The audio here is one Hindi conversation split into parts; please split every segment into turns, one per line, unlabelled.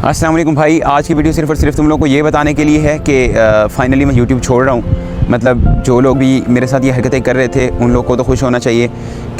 अस्सलाम वालेकुम भाई। आज की वीडियो सिर्फ और सिर्फ तुम लोगों को ये बताने के लिए है कि फ़ाइनली मैं यूट्यूब छोड़ रहा हूँ। मतलब जो लोग भी मेरे साथ ये हरकतें कर रहे थे उन लोग को तो खुश होना चाहिए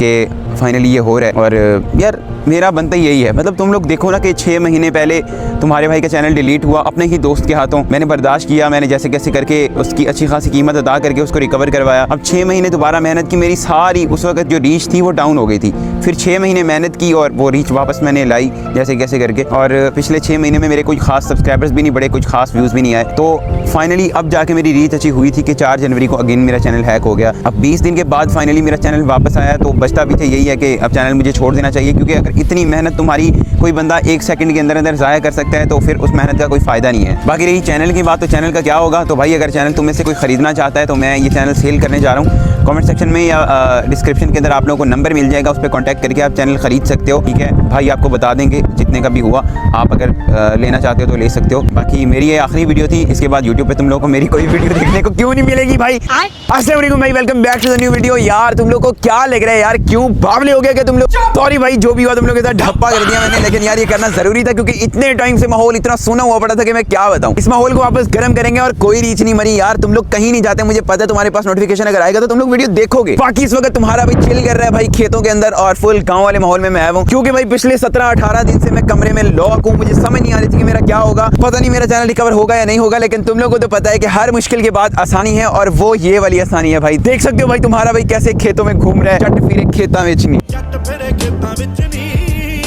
कि फ़ाइनली ये हो रहा है। और यार मेरा बनता यही है, मतलब तुम लोग देखो ना कि 6 महीने पहले तुम्हारे भाई का चैनल डिलीट हुआ अपने ही दोस्त के हाथों। मैंने बर्दाश्त किया, मैंने जैसे कैसे करके उसकी अच्छी खासी कीमत अदा करके उसको रिकवर करवाया। अब 6 महीने दोबारा मेहनत की, मेरी सारी उस वक्त जो रीच थी वो डाउन हो गई थी। फिर 6 महीने मेहनत की और वो रीच वापस मैंने लाई जैसे कैसे करके। और पिछले 6 महीने में मेरे कुछ खास सब्सक्राइबर्स भी नहीं बढ़े, कुछ खास व्यूज़ भी नहीं आए। तो फाइनली अब जाके मेरी रीच अच्छी हुई थी कि 4 जनवरी को अगेन मेरा चैनल हैक हो गया। अब 20 दिन के बाद फाइनली मेरा चैनल वापस आया। तो बचता भी यही है कि अब चैनल मुझे छोड़ देना चाहिए, क्योंकि अगर इतनी मेहनत तुम्हारी कोई बंदा 1 सेकंड के अंदर अंदर ज़ाया कर सकता है तो फिर उस मेहनत का कोई फ़ायदा नहीं है। बाकी रही चैनल की बात, तो चैनल का क्या होगा। तो भाई अगर चैनल तुम में से कोई ख़रीदना चाहता है तो मैं ये चैनल सेल करने जा रहा हूँ। कमेंट सेक्शन में या डिस्क्रिप्शन के अंदर आप लोगों को नंबर मिल जाएगा, उस पर कॉन्टैक्ट करके आप चैनल ख़रीद सकते हो। ठीक है भाई, आपको बता देंगे जितने का भी हुआ, आप अगर लेना चाहते हो तो ले सकते हो। बाकी मेरी ये आखिरी वीडियो थी, इसके बाद यूट्यूब पे तुम लोगों को मेरी कोई वीडियो देखने को क्यों नहीं मिलेगी भाई। अस्सलाम वालेकुम भाई, welcome back to the new video. यार तुम लोग को क्या लग रहा है यार, क्यों बावले हो गए कि तुम लोग। सॉरी भाई, जो भी हुआ तुम लोग के साथ ढप्पा कर दिया मैंने, लेकिन यार ये करना जरूरी था क्योंकि इतने टाइम से माहौल इतना सोना हुआ पड़ा था कि मैं क्या बताऊं। इस माहौल को वापस गर्म करेंगे और कोई रीच नहीं मरी। यार तुम लोग कहीं नहीं जाते, मुझे पता है तुम्हारे पास नोटिफिकेशन अगर आएगा तो तुम लोग वीडियो देखोगे। बाकी इस वक्त तुम्हारा भाई चिल कर रहा है भाई खेतों के अंदर और फुल गांव वाले माहौल में मैं आया हूं, क्योंकि भाई पिछले 17-18 दिन से मैं कमरे में लॉक हूं। मुझे समझ नहीं आ रही थी कि मेरा क्या होगा। पता नहीं मेरा चैनल रिकवर होगा या नहीं होगा, लेकिन तुम लोगों को तो पता है कि हर मुश्किल के बाद आसानी है और वो ये वाली आसानी है भाई। देख सकते हो भाई तुम्हारा भाई कैसे खेतों में घूम रहा है, चट फिरे खेता में चनी।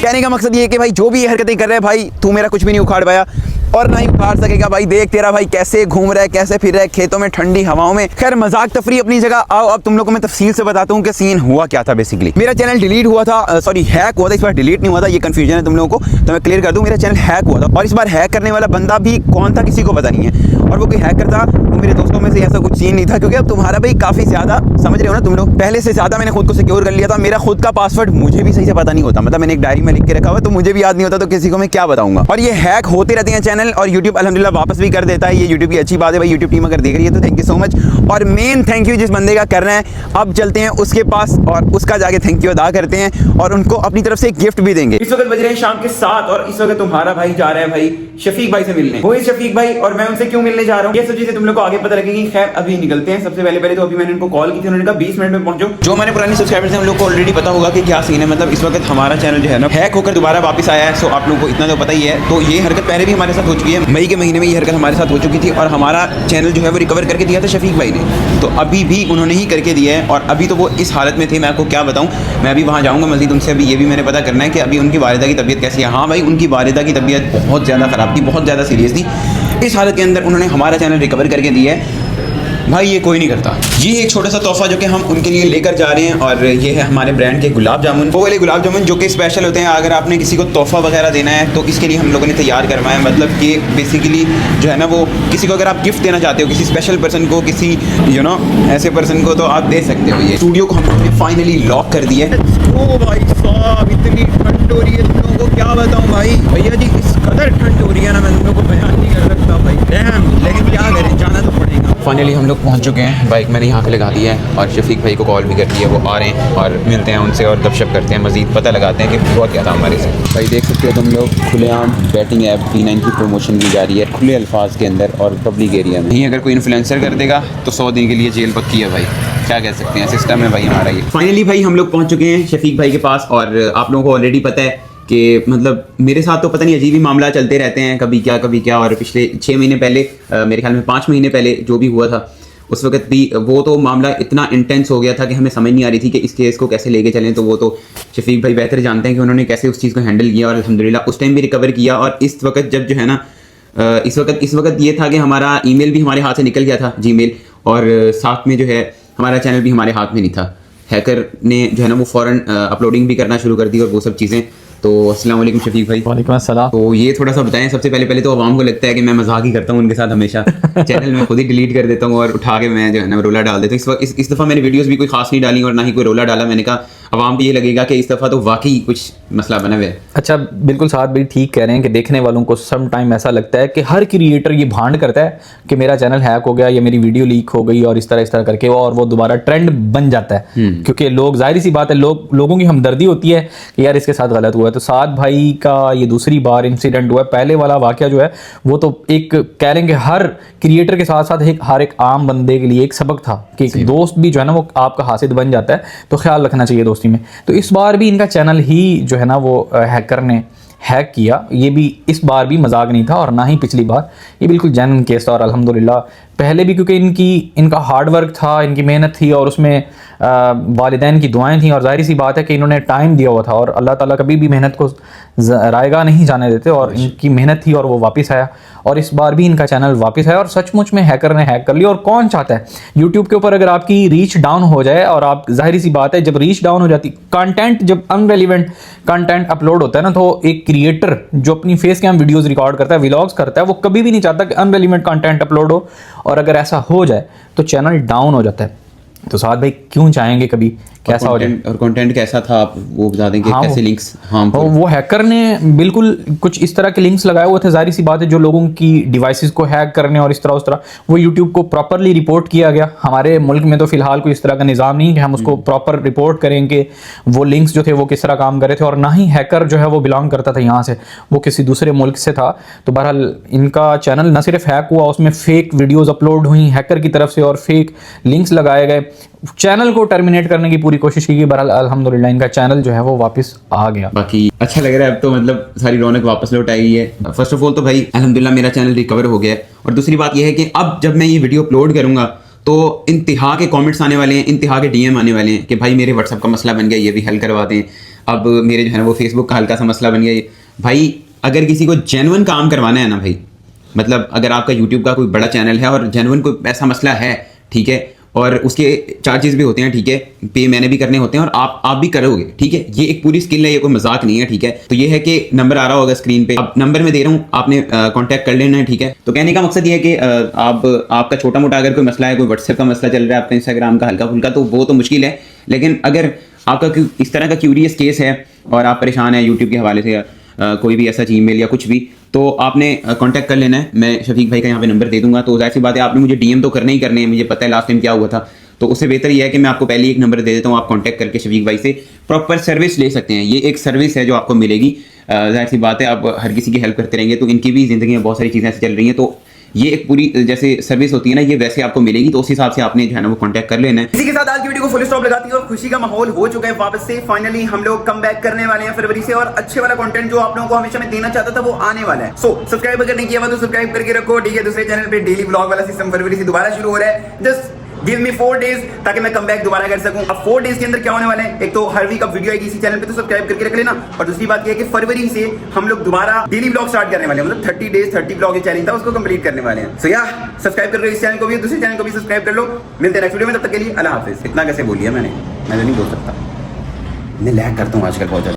कहने का मकसद ये है कि भाई जो भी ये हरकतें कर रहे हैं भाई, तू मेरा कुछ भी नहीं उखाड़ पाया और ना ही उखाड़ सकेगा भाई। देख तेरा भाई कैसे घूम रहा है, कैसे फिर रहा है खेतों में ठंडी हवाओं में। खैर मजाक तफरी अपनी जगह। आओ अब तुम लोगों को मैं तफसील से बताता हूँ कि सीन हुआ क्या था। बेसिकली मेरा चैनल डिलीट हुआ था, सॉरी हैक हुआ था। इस बार डिलीट नहीं हुआ था, ये कंफ्यूजन है तुम लोगों को, तो मैं क्लियर कर दूँ। मेरा चैनल हैक हुआ था और इस बार हैक करने वाला बंदा भी कौन था किसी को पता नहीं है। और वो कोई हैकर था वो मेरे दोस्तों में से ऐसा कुछ सीन नहीं था, क्योंकि अब तुम्हारा भाई काफ़ी ज़्यादा समझ रहे हो ना तुम लोग, पहले से ज़्यादा मैंने खुद को सिक्योर कर लिया था। मेरा खुद का पासवर्ड मुझे भी सही से पता नहीं होता, मतलब मैंने एक डायरी में लिख के रखा हुआ तो मुझे भी याद नहीं होता, तो किसी को मैं क्या बताऊंगा। और ये हैक होते रहते हैं चैनल, और यूट्यूब अल्हम्दुलिल्लाह वापस भी कर देता है। ये यूट्यूब की अच्छी बात है भाई। यूट्यूब टीम अगर देख रही है तो थैंक यू सो मच। और मेन थैंक यू जिस बंदे का कर रहे हैं, अब चलते हैं उसके पास और उसका जाके थैंक यू अदा करते हैं और उनको अपनी तरफ से गिफ्ट भी देंगे। इस वक्त बज रहे हैं शाम के 7 और इस वक्त तुम्हारा भाई जा रहा है भाई शफीक भाई से मिलने। वो शफीक भाई, और मैं उनसे क्यों मिलने जा रहा हूँ ये सब चीजें तुम लोग को आगे पता लगेगी। खैर अभी निकलते हैं। सबसे पहले तो अभी मैंने उनको कॉल की थी, उन्होंने कहा 20 मिनट में पहुंचो। जो हमारे पुराने सब्सक्राइबर्स हैं उन लोग को ऑलरेडी पता होगा कि क्या सीन है। मतलब इस वक्त हमारा चैनल जो है ना हैक होकर दोबारा वापस आया है। सो आप लोगों को इतना तो पता ही है। तो ये हरकत पहले भी हमारे साथ हो चुकी है, मई के महीने में ये हरकत हमारे साथ हो चुकी थी और हमारा चैनल जो है वो रिकवर करके दिया था शफीक भाई ने। तो अभी भी उन्होंने ही करके दिया है और अभी तो वो इस हालत में थे, मैं आपको क्या बताऊँ। मैं अभी वहाँ जाऊँगा मज़ीद उनसे, अभी ये भी मैंने पता करना है कि अभी उनकी वालिदा की तबीयत कैसी है। हाँ भाई, उनकी वालिदा की तबीयत बहुत ज़्यादा ख़राब थी, बहुत ज़्यादा सीरियस थी। इस हालत के अंदर उन्होंने हमारा चैनल रिकवर करके दिया है भाई, ये कोई नहीं करता। ये एक छोटा सा तोहफा जो कि हम उनके लिए लेकर जा रहे हैं, और ये है हमारे ब्रांड के गुलाब जामुन। वो वाले गुलाब जामुन जो कि स्पेशल होते हैं। अगर आपने किसी को तोहफा वगैरह देना है तो इसके लिए हम लोगों ने तैयार करवाया। मतलब कि बेसिकली जो है ना, वो किसी को अगर आप गिफ्ट देना चाहते हो, किसी स्पेशल पर्सन को, किसी ऐसे पर्सन को, तो आप दे सकते हो। ये स्टूडियो को हमने फाइनली लॉक कर दिया है। ओ भाई साहब, इतनी ठंड हो रही है, तुम लोगों को क्या बताऊँ भाई। भैया जी इस कदर ठंड हो रही है ना, मैं तुम लोगों को बयान नहीं कर सकता भाई। लेकिन क्या करें, जाना तो पड़ेगा। फाइनली हम लोग पहुंच चुके हैं, बाइक मैंने यहाँ पे लगा दी है और शफीक भाई को कॉल भी कर दिया। वो आ रहे हैं और मिलते हैं उनसे और गपशप करते हैं, मज़ीद पता लगाते हैं कि हुआ क्या था हमारे से। भाई देख सकते हो तुम लोग, खुलेआम बैटिंग ऐप P9 की प्रमोशन की जा रही है खुले अल्फाज के अंदर और पब्लिक एरिया में। नहीं अगर कोई इन्फ्लुएंसर कर देगा तो 100 दिन के लिए जेल पक्की है भाई। क्या कह सकते हैं, सिस्टम है भाई हमारा ये। फाइनली भाई हम लोग पहुँच चुके हैं शफीक भाई के पास, और आप लोगों को ऑलरेडी पता है कि मतलब मेरे साथ तो पता नहीं अजीब ही मामला चलते रहते हैं, कभी क्या। और पिछले 6 महीने पहले, मेरे ख्याल में 5 महीने पहले जो भी हुआ था, उस वक्त भी वो तो मामला इतना इंटेंस हो गया था कि हमें समझ नहीं आ रही थी कि इस केस को कैसे लेके चलें। तो वो तो शफीक भाई बेहतर जानते हैं कि उन्होंने कैसे उस चीज़ को हैंडल किया और अल्हम्दुलिल्लाह उस टाइम भी रिकवर किया। और इस वक्त जब जो है ना, इस वक्त ये था कि हमारा ईमेल भी हमारे हाथ से निकल गया था, जीमेल, और साथ में जो है हमारा चैनल भी हमारे हाथ में नहीं था। हैकर ने जो है ना वो फ़ौरन अपलोडिंग भी करना शुरू कर दी और वो सब चीज़ें। तो अस्सलाम वालेकुम शफीक भाई।
वालेकुम अस्सलाम।
तो ये थोड़ा सा बताएं। सबसे पहले तो आवाम को लगता है कि मैं मजाक ही करता हूँ उनके साथ हमेशा। चैनल में खुद ही डिलीट कर देता हूँ और उठा के मैं जो है ना रोला डाल देता हूँ। इस दफ़ा मैंने वीडियोस भी कोई खास नहीं डाली और ना ही कोई रोला डाला। मैंने कहा आवाम को ये लगेगा कि इस दफ़ा तो वाकई कुछ मसला बना हुआ है।
अच्छा, बिल्कुल साथ भी ठीक कह रहे हैं कि देखने वालों को सम टाइम ऐसा लगता है कि हर क्रिएटर ये भांड करता है कि मेरा चैनल हैक हो गया या मेरी वीडियो लीक हो गई और इस तरह करके और वो दोबारा ट्रेंड बन जाता है। क्योंकि लोग, जाहिर सी बात है, लोगों की हमदर्दी होती है कि यार इसके साथ गलत हुआ है। तो साद भाई का ये दूसरी बार इंसिडेंट हुआ है। पहले वाला वाकया जो है वो तो एक कह रहे हैं कि हर क्रिएटर के साथ साथ हर एक आम बंदे के लिए एक सबक था कि एक दोस्त भी जो है ना वो आपका हासिद बन जाता है, तो ख्याल रखना चाहिए दोस्ती में। तो इस बार भी इनका चैनल ही जो है ना वो हैकर ने हैक किया। ये भी इस बार भी मजाक नहीं था और ना ही पिछली बार, ये बिल्कुल जेन्युइन केस था। और अल्हम्दुलिल्लाह पहले भी क्योंकि इनका हार्ड वर्क था, इनकी मेहनत थी और उसमें वालिदैन की दुआएं थी और जाहिर सी बात है कि इन्होंने टाइम दिया हुआ था और अल्लाह ताला कभी भी मेहनत को रायगा नहीं जाने देते और इनकी मेहनत थी और वो वापस आया। और इस बार भी इनका चैनल वापस आया और सचमुच में हैकर ने हैक कर लिया। और कौन चाहता है यूट्यूब के ऊपर अगर आपकी रीच डाउन हो जाए और आप, जाहिर सी बात है जब रीच डाउन हो जाती, कंटेंट जब अनरेलिवेंट कंटेंट अपलोड होता है ना, तो एक क्रिएटर जो अपनी फेस कैम वीडियोस रिकॉर्ड करता है, व्लॉग्स करता है, वो कभी भी नहीं चाहता कि अनरेलिवेंट कंटेंट अपलोड हो। और अगर ऐसा हो जाए तो चैनल डाउन हो जाता है। तो साद भाई क्यों चाहेंगे कभी कैसा हो जाए?
और कंटेंट कैसा था आप वो बता देंगे?
हाँ,
कैसे लिंक्स? हाँ,
वो हैकर ने बिल्कुल कुछ इस तरह के लिंक्स लगाए हुए थे। जाहिर सी बात है जो लोगों की डिवाइसेस को हैक करने और इस तरह उस तरह, वो यूट्यूब को प्रॉपरली रिपोर्ट किया गया। हमारे मुल्क में तो फिलहाल कोई इस तरह का निज़ाम नहीं कि हम उसको प्रॉपर रिपोर्ट करें कि वो लिंक्स जो थे वो किस तरह काम कर रहे थे। और ना ही हैकर जो है वो बिलोंग करता था यहाँ से, वो किसी दूसरे मुल्क से था। तो बहरहाल इनका चैनल न सिर्फ हैक हुआ, उसमें फेक वीडियोज़ अपलोड हुई हैकर की तरफ से और फेक लिंक्स लगाए गए। चैनल को टर्मिनेट करने की पूरी कोशिश की गई। बहरहाल अल्हम्दुलिल्लाह इनका चैनल जो है वो वापस आ गया।
बाकी अच्छा लग रहा है अब तो, मतलब सारी रौनक वापस लौट आई है। फर्स्ट ऑफ ऑल तो भाई अल्हम्दुलिल्लाह मेरा चैनल रिकवर हो गया है। और दूसरी बात यह है कि अब जब मैं ये वीडियो अपलोड करूंगा तो इंतहा के कमेंट्स आने वाले हैं, इंतहा के डीएम आने वाले हैं कि भाई मेरे व्हाट्सअप का मसला बन गया, ये भी हल करवा दें। अब मेरे जो है ना वो फेसबुक का हल्का सा मसला बन गया। भाई अगर किसी को जेन्युइन काम करवाना है ना भाई, मतलब अगर आपका यूट्यूब का कोई बड़ा चैनल है और जेन्युइन कोई ऐसा मसला है, ठीक है, और उसके चार्जेस भी होते हैं, ठीक है, पे मैंने भी करने होते हैं और आप भी करोगे, ठीक है, ये एक पूरी स्किल है, ये कोई मजाक नहीं है, ठीक है। तो ये है कि नंबर आ रहा होगा स्क्रीन पे, अब नंबर में दे रहा हूँ, आपने कांटेक्ट कर लेना है, ठीक है। तो कहने का मकसद ये है कि आपका छोटा मोटा अगर कोई मसला है, कोई व्हाट्सएप का मसला चल रहा है, आपका इंस्टाग्राम का हल्का फुल्का, तो वो तो मुश्किल है। लेकिन अगर आपका इस तरह का क्यूरियस केस है और आप परेशान है यूट्यूब के हवाले से, कोई भी ऐसा ईमेल या कुछ भी, तो आपने कांटेक्ट कर लेना है। मैं शफीक भाई का यहाँ पे नंबर दे दूंगा। तो जाहिर सी बात है आपने मुझे डीएम तो करने ही करने हैं, मुझे पता है लास्ट टाइम क्या हुआ था। तो उससे बेहतर यह है कि मैं आपको पहले एक नंबर दे देता हूँ, आप कांटेक्ट करके शफीक भाई से प्रॉपर सर्विस ले सकते हैं। ये एक सर्विस है जो आपको मिलेगी। जाहिर सी बात है आप हर किसी की हेल्प करते रहेंगे तो इनकी भी ज़िंदगी में बहुत सारी चीज़ें ऐसी चल रही हैं, तो ये एक पूरी जैसे सर्विस होती है ना, ये वैसे आपको मिलेगी। तो उस हिसाब से आपने जो है ना वो कांटेक्ट कर लेना है। इसी के साथ आज की वीडियो को फुल स्टॉप लगाती है और खुशी का माहौल हो चुका है वापस से। फाइनली हम लोग कम बैक करने वाले हैं फरवरी से, और अच्छे वाला कंटेंट जो आप लोगों को हमेशा मैं देना चाहता था वो आने वाला है। सो सब्सक्राइब अगर नहीं किया हुआ तो सब्सक्राइब करके रखो, ठीक है। दूसरे चैनल पे डेली ब्लॉग वाला सिस्टम फरवरी से दोबारा शुरू हो रहा है। जस्ट गिव मी 4 डेज ताकि मैं कम बैक दोबारा कर सकूं। अब 4 डेज के अंदर क्या होने वाले हैं, एक तो हर वीक अब वीडियो आएगी इसी चैनल पे, तो सब्सक्राइब करके रख लेना। और दूसरी बात ये है कि फरवरी से हम लोग दोबारा डेली ब्लॉग स्टार्ट करने वाले हैं, मतलब 30 डेज 30 ब्लॉग चैलेंज था, उसको कंप्लीट करने वाले हैं। सो या सब्सक्राइब कर लो इस चैनल को भी, दूसरे चैनल को भी सब्सक्राइब कर लो। मिलते हैं नेक्स्ट वीडियो में, तब तक के लिए अल्लाह हाफिज। इतना कैसे बोलिए मैंने नहीं बोल सकता, मैं लैग करता हूँ आजकल बहुत ज्यादा।